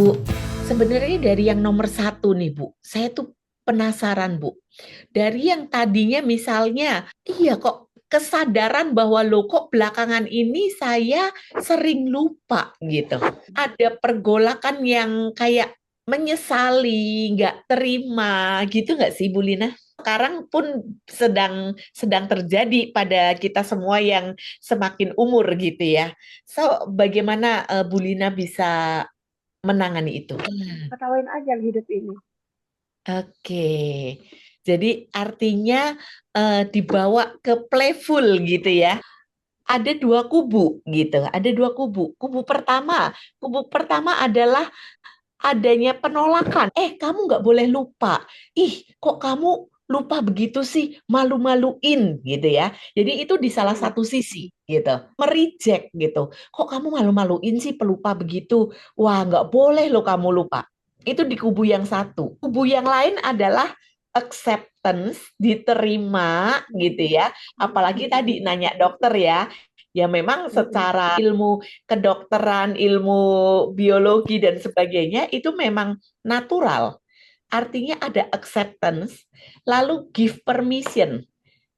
Bu, sebenarnya dari yang nomor satu nih Bu, saya tuh penasaran Bu. Dari yang tadinya misalnya, iya kok kesadaran bahwa lo kok belakangan ini saya sering lupa gitu. Ada pergolakan yang kayak menyesali, nggak terima gitu nggak sih Bu Lina? Sekarang pun sedang sedang terjadi pada kita semua yang semakin umur gitu ya. So, bagaimana Bu Lina bisa menangani itu? Ketawain aja hidup ini. Oke, jadi artinya dibawa ke playful gitu ya. Ada dua kubu gitu, ada dua kubu. Kubu pertama adalah adanya penolakan. Kamu nggak boleh lupa. Ih, kok kamu lupa begitu sih? Malu-maluin gitu ya. Jadi itu di salah Hmm. satu sisi gitu. Merijek gitu. Kok kamu malu-maluin sih pelupa begitu? Wah, nggak boleh loh kamu lupa. Itu di kubu yang satu. Kubu yang lain adalah acceptance, diterima gitu ya. Apalagi tadi nanya dokter ya. Ya memang secara ilmu kedokteran, ilmu biologi dan sebagainya itu memang natural. Artinya ada acceptance, lalu give permission,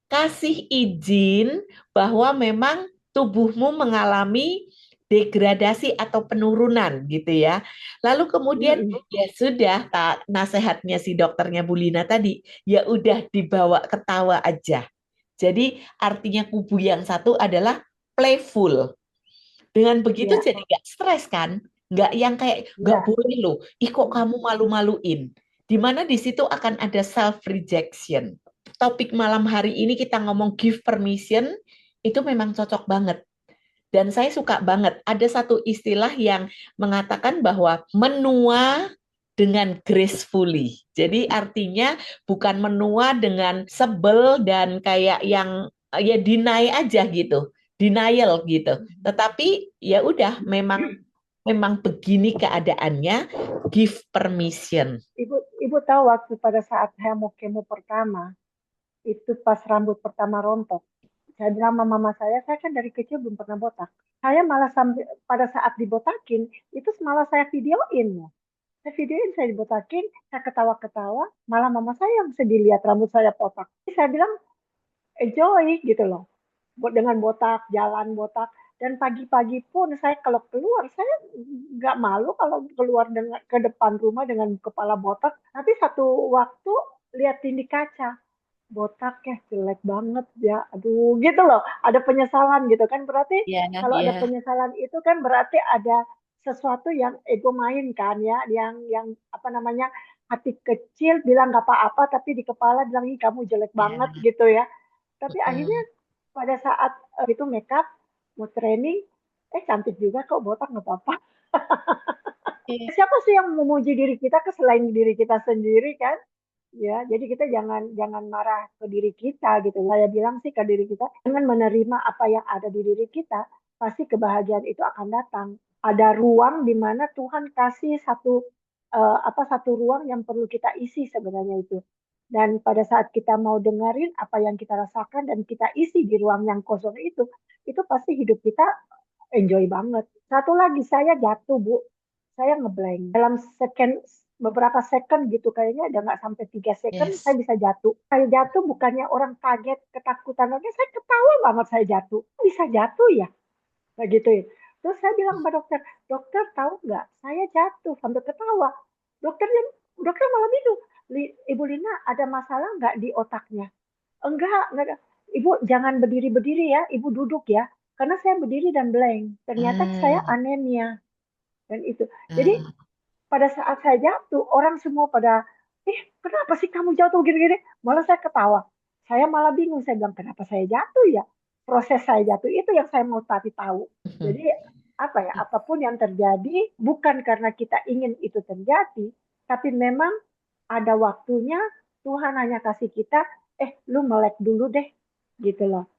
kasih izin bahwa memang tubuhmu mengalami degradasi atau penurunan gitu ya. Lalu kemudian ya sudah nasihatnya si dokternya Bulina tadi, ya udah dibawa ketawa aja. Jadi artinya kubu yang satu adalah playful. Dengan begitu Ya, jadi nggak stres kan? Nggak yang kayak nggak ya. boleh loh. Ih kok kamu malu-maluin? Di mana di situ akan ada self rejection. Topik malam hari ini kita ngomong give permission itu memang cocok banget. Dan saya suka banget ada satu istilah yang mengatakan bahwa menua dengan gracefully. Jadi artinya bukan menua dengan sebel dan kayak yang ya deny aja gitu, denial gitu. Tetapi ya udah memang memang begini keadaannya, give permission. Ibu, ibu tahu waktu pada saat saya mau kemo pertama, itu pas rambut pertama rontok. Saya bilang sama mama saya kan dari kecil belum pernah botak. Saya malah sampai pada saat dibotakin, itu malah saya videoin. Ya. Saya videoin, saya dibotakin, saya ketawa-ketawa, malah mama saya yang sedih lihat rambut saya botak. Saya bilang, enjoy gitu loh. Dengan botak, jalan botak. Dan pagi-pagi pun saya kalau keluar, saya nggak malu kalau keluar dengan ke depan rumah dengan kepala botak. Tapi satu waktu liatin di kaca, botak ya jelek banget ya. Aduh, gitu loh. Ada penyesalan gitu kan. Berarti Ya, kalau ada ya. penyesalan itu kan berarti ada sesuatu yang ego main kan ya, yang apa namanya hati kecil bilang nggak apa-apa, tapi di kepala bilang ih kamu jelek banget Ya, gitu ya. Tapi akhirnya betul. pada saat itu makeup mau training, cantik juga kok botak nggak apa-apa. Iya. Siapa sih yang memuji diri kita ke selain diri kita sendiri kan? Ya, jadi kita jangan jangan marah ke diri kita gitu. Saya bilang sih ke diri kita, dengan menerima apa yang ada di diri kita, pasti kebahagiaan itu akan datang. Ada ruang di mana Tuhan kasih satu ruang yang perlu kita isi sebenarnya itu. Dan pada saat kita mau dengerin apa yang kita rasakan dan kita isi di ruang yang kosong itu pasti hidup kita enjoy banget. Satu lagi saya jatuh Bu, saya ngeblank dalam beberapa second gitu kayaknya udah nggak sampai 3 second saya Yes. bisa jatuh. Saya jatuh bukannya orang kaget ketakutan lagi, saya ketawa banget saya jatuh. Bisa jatuh ya, kayak gitu ya. Terus saya bilang sama dokter, dokter tahu nggak saya jatuh sampai ketawa. Dokternya dokter malah bingung. Ibu Lina ada masalah nggak di otaknya? Enggak ada. Ibu jangan berdiri-berdiri ya, ibu duduk ya. Karena saya berdiri dan blank. Ternyata saya Hmm. anemia dan itu. Jadi Hmm. pada saat saya jatuh, orang semua pada, kenapa sih kamu jatuh gini-gini? Malah saya ketawa. Saya malah bingung, saya bilang, kenapa saya jatuh ya? Proses saya jatuh itu yang saya mau tadi tahu. Jadi, apa ya, apapun yang terjadi, bukan karena kita ingin itu terjadi, tapi memang ada waktunya, Tuhan hanya kasih kita, lu melek dulu deh, gitu loh.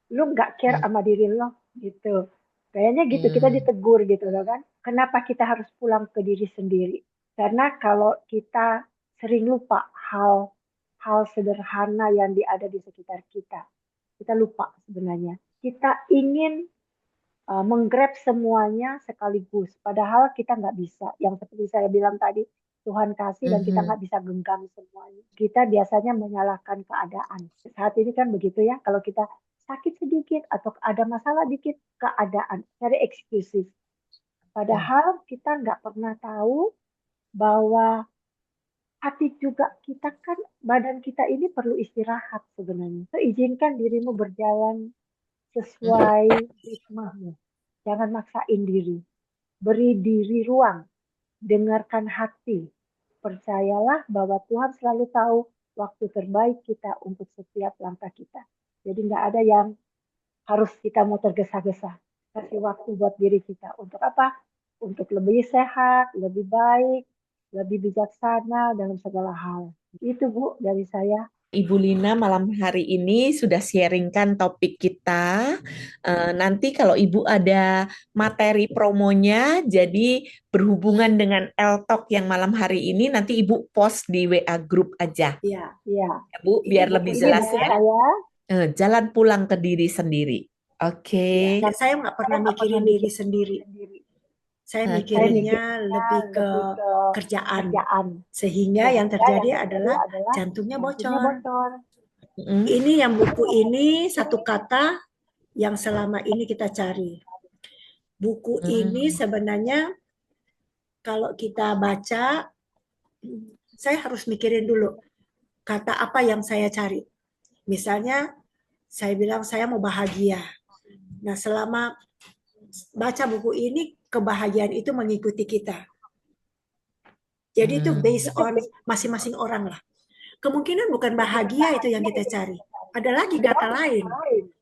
Lu nggak care sama diri lo, gitu. Kayaknya gitu, kita Hmm. ditegur gitu loh kan. Kenapa kita harus pulang ke diri sendiri? Karena kalau kita sering lupa hal sederhana yang ada di sekitar kita, kita lupa sebenarnya. Kita ingin menggrab semuanya sekaligus. Padahal kita nggak bisa. Yang seperti saya bilang tadi, Tuhan kasih dan kita Mhm. nggak bisa genggam semuanya. Kita biasanya menyalahkan keadaan. Saat ini kan begitu ya, kalau kita sakit sedikit atau ada masalah dikit, keadaan. Cari eksklusif. Padahal kita nggak pernah tahu bahwa hati juga kita kan, badan kita ini perlu istirahat sebenarnya. So, izinkan dirimu berjalan Mhm. sesuai ritmemu. Jangan maksain diri. Beri diri ruang. Dengarkan hati. Percayalah bahwa Tuhan selalu tahu waktu terbaik kita untuk setiap langkah kita. Jadi nggak ada yang harus kita mau tergesa-gesa. Kasih waktu buat diri kita. Untuk apa? Untuk lebih sehat, lebih baik, lebih bijaksana dalam segala hal. Itu Bu dari saya. Ibu Lina malam hari ini sudah sharingkan topik kita. Nanti kalau Ibu ada materi promonya, jadi berhubungan dengan L-Talk yang malam hari ini, nanti Ibu post di WA group aja, Iya, Ya, ya, Bu, ini biar lebih bukunya ini jelas buku ya. saya. Jalan pulang ke diri sendiri. ya, Oke. saya nggak Saya pernah nggak pernah mikirin diri mikir sendiri. sendiri. Saya Oke. Saya mikirinnya mikirnya lebih ke lebih ke kerjaan. kerjaan. Sehingga yang Sehingga yang terjadi terjadi adalah adalah jantungnya jantungnya bocor. bocor. Mm. Ini yang buku ini satu kata yang selama ini kita cari. Buku ini Mm. sebenarnya kalau kita baca, saya harus mikirin dulu kata apa yang saya cari. Misalnya, saya bilang saya mau bahagia. Nah, selama baca buku ini, kebahagiaan itu mengikuti kita. Jadi itu Mm. based on masing-masing orang lah. Kemungkinan bukan bahagia itu yang kita cari. Ada lagi kata lain.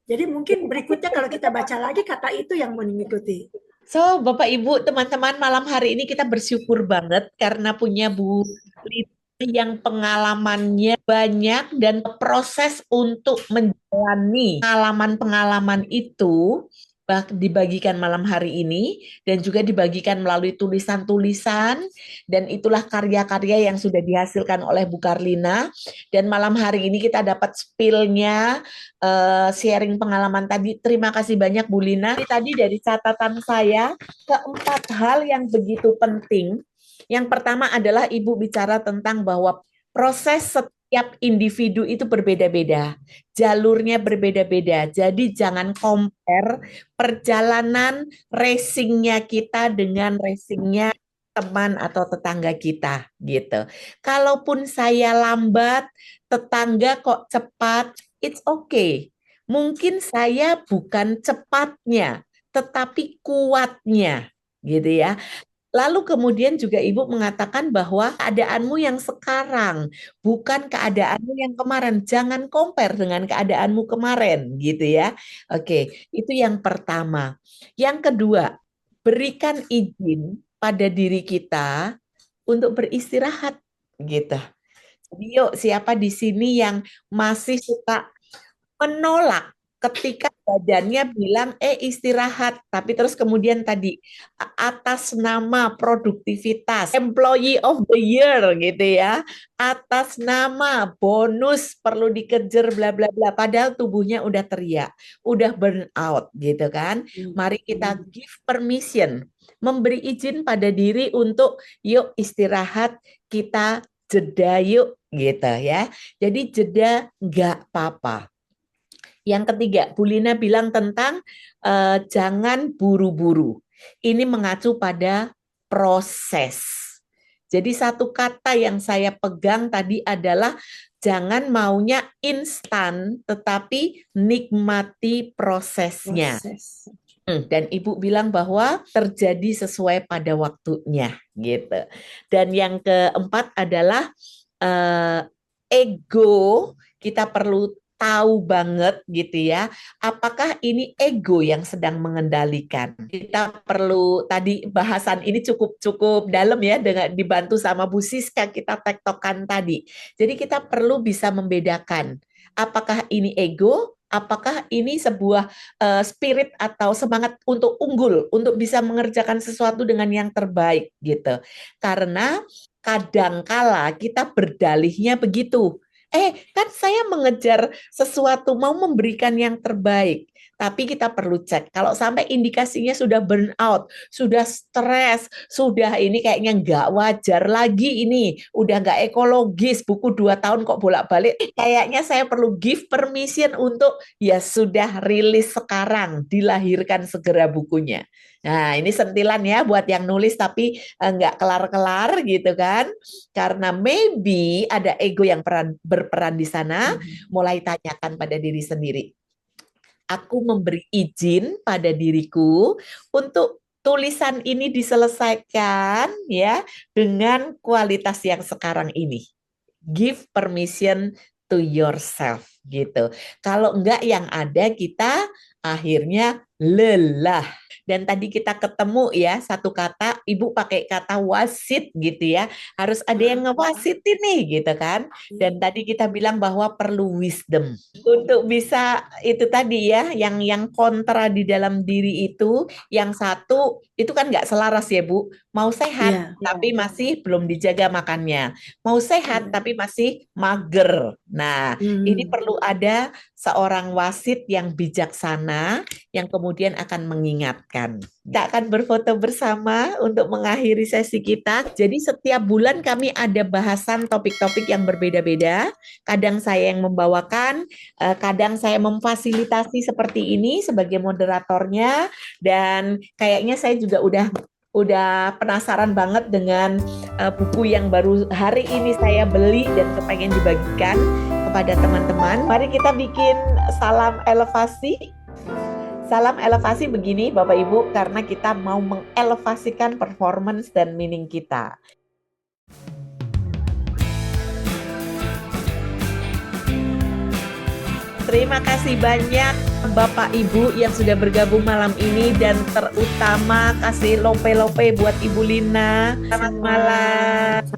Jadi mungkin berikutnya kalau kita baca lagi kata itu yang mengikuti. So, Bapak Ibu, teman-teman, malam hari ini kita bersyukur banget karena punya Bu Lina yang pengalamannya banyak dan proses untuk menjalani pengalaman-pengalaman itu dibagikan malam hari ini dan juga dibagikan melalui tulisan-tulisan dan itulah karya-karya yang sudah dihasilkan oleh Bu Karlina dan malam hari ini kita dapat spill-nya sharing pengalaman tadi. Terima kasih banyak Bu Lina. Tadi dari catatan saya, keempat hal yang begitu penting. Yang pertama adalah Ibu bicara tentang bahwa proses setiap individu itu berbeda-beda. Jalurnya berbeda-beda. Jadi jangan compare perjalanan racingnya kita dengan racingnya teman atau tetangga kita gitu. Kalaupun saya lambat, tetangga kok cepat, it's okay. Mungkin saya bukan cepatnya, tetapi kuatnya, gitu ya. Lalu kemudian juga Ibu mengatakan bahwa keadaanmu yang sekarang, bukan keadaanmu yang kemarin. Jangan compare dengan keadaanmu kemarin, gitu ya. Oke, itu yang pertama. Yang kedua, berikan izin pada diri kita untuk beristirahat, gitu. Jadi yuk, siapa di sini yang masih suka menolak ketika badannya bilang istirahat, tapi terus kemudian tadi atas nama produktivitas employee of the year gitu ya, atas nama bonus perlu dikejar bla bla bla, padahal tubuhnya udah teriak, udah burn out gitu kan. Mari kita give permission, memberi izin pada diri untuk yuk istirahat, kita jeda yuk gitu ya. Jadi jeda nggak apa-apa. Yang ketiga, Bu Lina bilang tentang jangan buru-buru. Ini mengacu pada proses. Jadi satu kata yang saya pegang tadi adalah jangan maunya instan, tetapi nikmati prosesnya. Proses. Dan Ibu bilang bahwa terjadi sesuai pada waktunya, gitu. Dan yang keempat adalah ego, kita perlu tahu banget gitu ya, apakah ini ego yang sedang mengendalikan. Kita perlu, tadi bahasan ini cukup dalam ya, dengan dibantu sama Bu Siska kita tektokan tadi. Jadi kita perlu bisa membedakan apakah ini ego, apakah ini sebuah spirit atau semangat untuk unggul, untuk bisa mengerjakan sesuatu dengan yang terbaik gitu. Karena kadangkala kita berdalihnya begitu. Kan saya mengejar sesuatu, mau memberikan yang terbaik. Tapi kita perlu cek. Kalau sampai indikasinya sudah burnout, sudah stres, sudah ini kayaknya nggak wajar lagi ini, udah nggak ekologis, buku 2 tahun kok bolak-balik, kayaknya saya perlu give permission untuk ya sudah rilis sekarang, dilahirkan segera bukunya. Nah, ini sentilan ya buat yang nulis tapi nggak kelar-kelar gitu kan. Karena maybe ada ego yang berperan di sana, mulai tanyakan pada diri sendiri. Aku memberi izin pada diriku untuk tulisan ini diselesaikan ya dengan kualitas yang sekarang ini. Give permission to yourself gitu. Kalau enggak yang ada kita akhirnya lelah. Dan tadi kita ketemu ya satu kata, Ibu pakai kata wasit gitu ya. Harus ada yang ngewasitin nih gitu kan. Dan tadi kita bilang bahwa perlu wisdom. Untuk bisa itu tadi ya, yang kontra di dalam diri itu, yang satu itu kan nggak selaras ya Bu. Mau sehat tapi masih belum dijaga makannya. Mau sehat tapi masih mager. Nah, ini perlu ada seorang wasit yang bijaksana yang kemudian akan mengingatkan. Kita akan berfoto bersama untuk mengakhiri sesi kita. Jadi setiap bulan kami ada bahasan topik-topik yang berbeda-beda. Kadang saya yang membawakan, kadang saya memfasilitasi seperti ini sebagai moderatornya, dan kayaknya saya juga udah penasaran banget dengan buku yang baru hari ini saya beli dan kepengen dibagikan kepada teman-teman. Mari kita bikin salam elevasi. Salam elevasi begini Bapak Ibu, karena kita mau mengelevasikan performance dan meaning kita. Terima kasih banyak Bapak Ibu yang sudah bergabung malam ini, dan terutama kasih lope-lope buat Ibu Lina. Selamat malam.